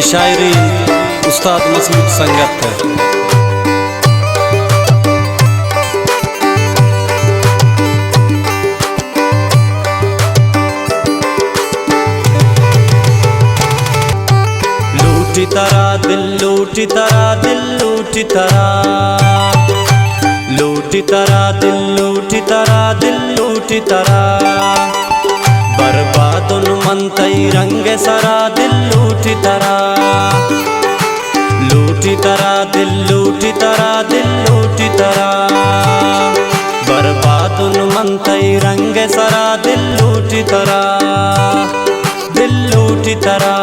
शायरी उस्ताद मसूद संगत है। लूटी तरा दिल लूटी तरा दिल लूटी तरा लूटी तरा दिल लूटी तरा दिल लूटी तरा बर्बादुन मंतई रंग सरा दिल लूटी तरा लूटी तरा दिल लूटी तरा दिल लूटी तरा बर्बादुन मंतई रंग सरा दिल लूटी तरा दिल लूटी तरा।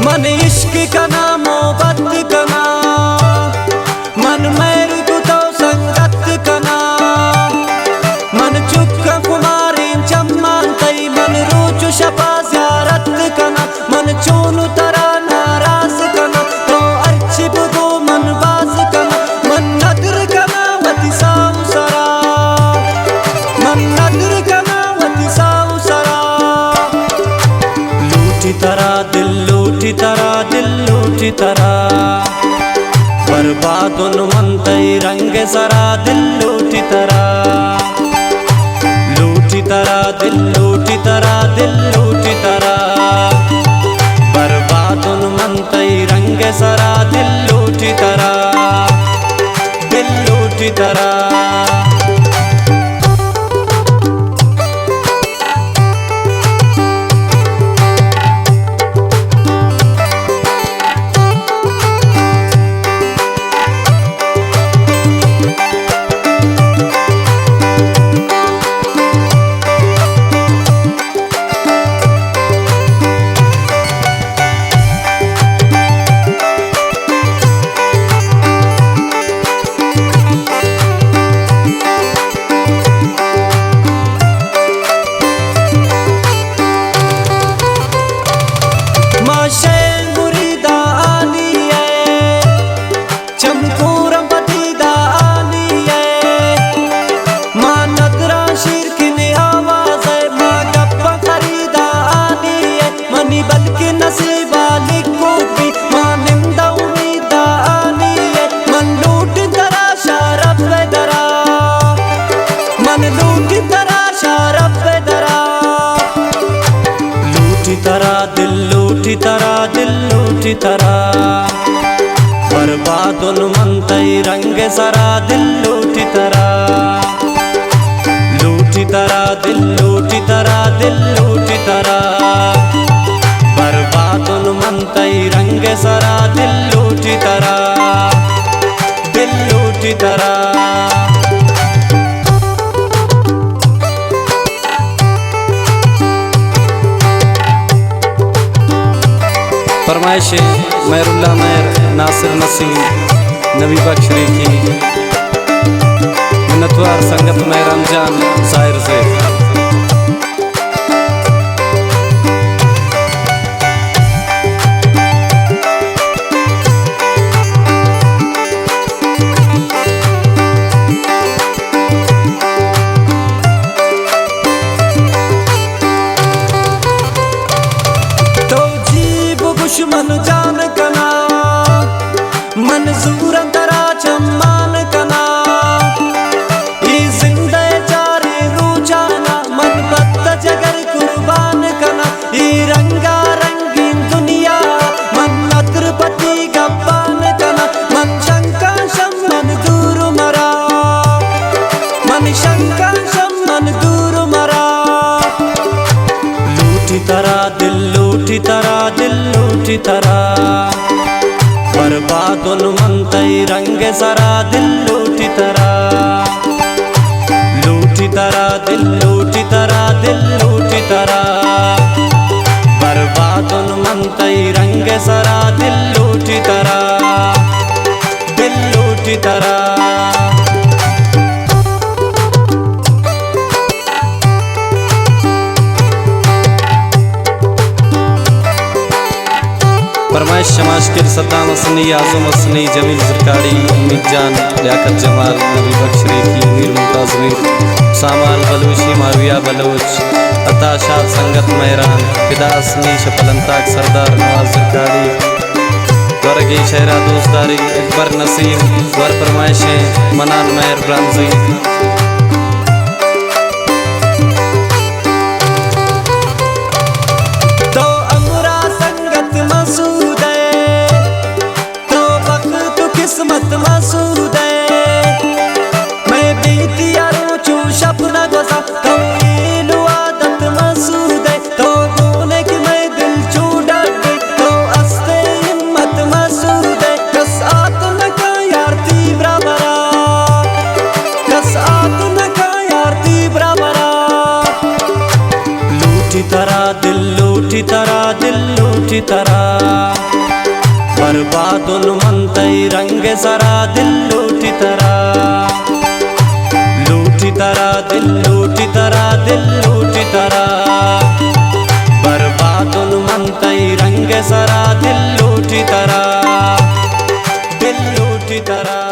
मन इश्क का ना मोहब्बत का ना मन मेरी तो संगत का ना मन चुक कुमारी चम्मान तई मन रोचु शपा ज़ियारत का ना मन चोनु तरा नाराज का ना तो अर्ची बुदो मन बाज का ना मन नदर का ना वती साउ सरा मन नदर का ना वती साउ सरा लूटी तरा दिल लूटी तरा दिल लूटी तरा बर्बादुन मंतई रंग सरा दिल लूटी तरा लूटी तरा दिल लूटी तरा दिल लूटी तरा बर्बादुन मंतई रंग सरा दिल लूटी तरा दिल लूटी तरा। लूटी तरा दिल लूटी तरा दिल लूटी तरा बर्बादुन मंतई रंग सरा दिल लूटी तरा लूटी तरा दिल लूटी तरा दिल लूटी तरा बर्बादुन मंतई रंग सरा दिल लूटी तरा दिल लूटी तरा। फरमाइश महरुल्लाह महर नासिर नसीम नबी बख्शरी की मिन्नतवार संगत में रमजान शायर से। दुश्मन जान कना मंजूर तरा चम्मान कना ई जिंदे चारे रूजाना मन बत्त जगर कुर्बान कना ई रंगा रंगीन दुनिया मन नत्रपति गब्बान कना मन शंका शम मन दूर मरा मन शंका शम मन दूर मरा लूटी तरा दिल लूटी तरा दिल लूटी तरा बर्बादुन मंतई रंग सरा दिल लूटी तरा लूटी तरा दिल लूटी तरा दिल लूटी तरा बर्बादुन मन तई रंग सरा दिल लूटी तरा दिल लूटी तरा फरमाइश शमाश के सद्दाम हसनी आजम हसनी जमील ज़रकारी उम्मीद जान लियाकत जमाल नबी बख्श रेखी मीर मुमताज़ मीर सामाल बलूची मारविया बलोच अता शाह संगत मेहरान फिदा हसनी शपलंताक सरदार नवाज ज़रकारी वर्गी शहरा दोस्तारी अकबर नसीम वर फरमाइशें मनान मेहर ब्रांजी किस्मत मसूद मैं बीतिया रोचू शपना जसा तो ये आदत मसूद तो बोले कि मैं दिल चूड़ा तो अस्ते हिम्मत मसूद कस आत्म का यार तीव्रा बरा कस आत्म का यार तीव्रा बरा लूटी तरा दिल लूटी तरा दिल लूटी तरा बर्बादुन मन तई रंग सरा दिल लूटी तरा दिल लूटी तरा दिल लूटी तरा बर्बादुन मन तई रंग सरा दिल लूटी तरा दिल लूटी तरा।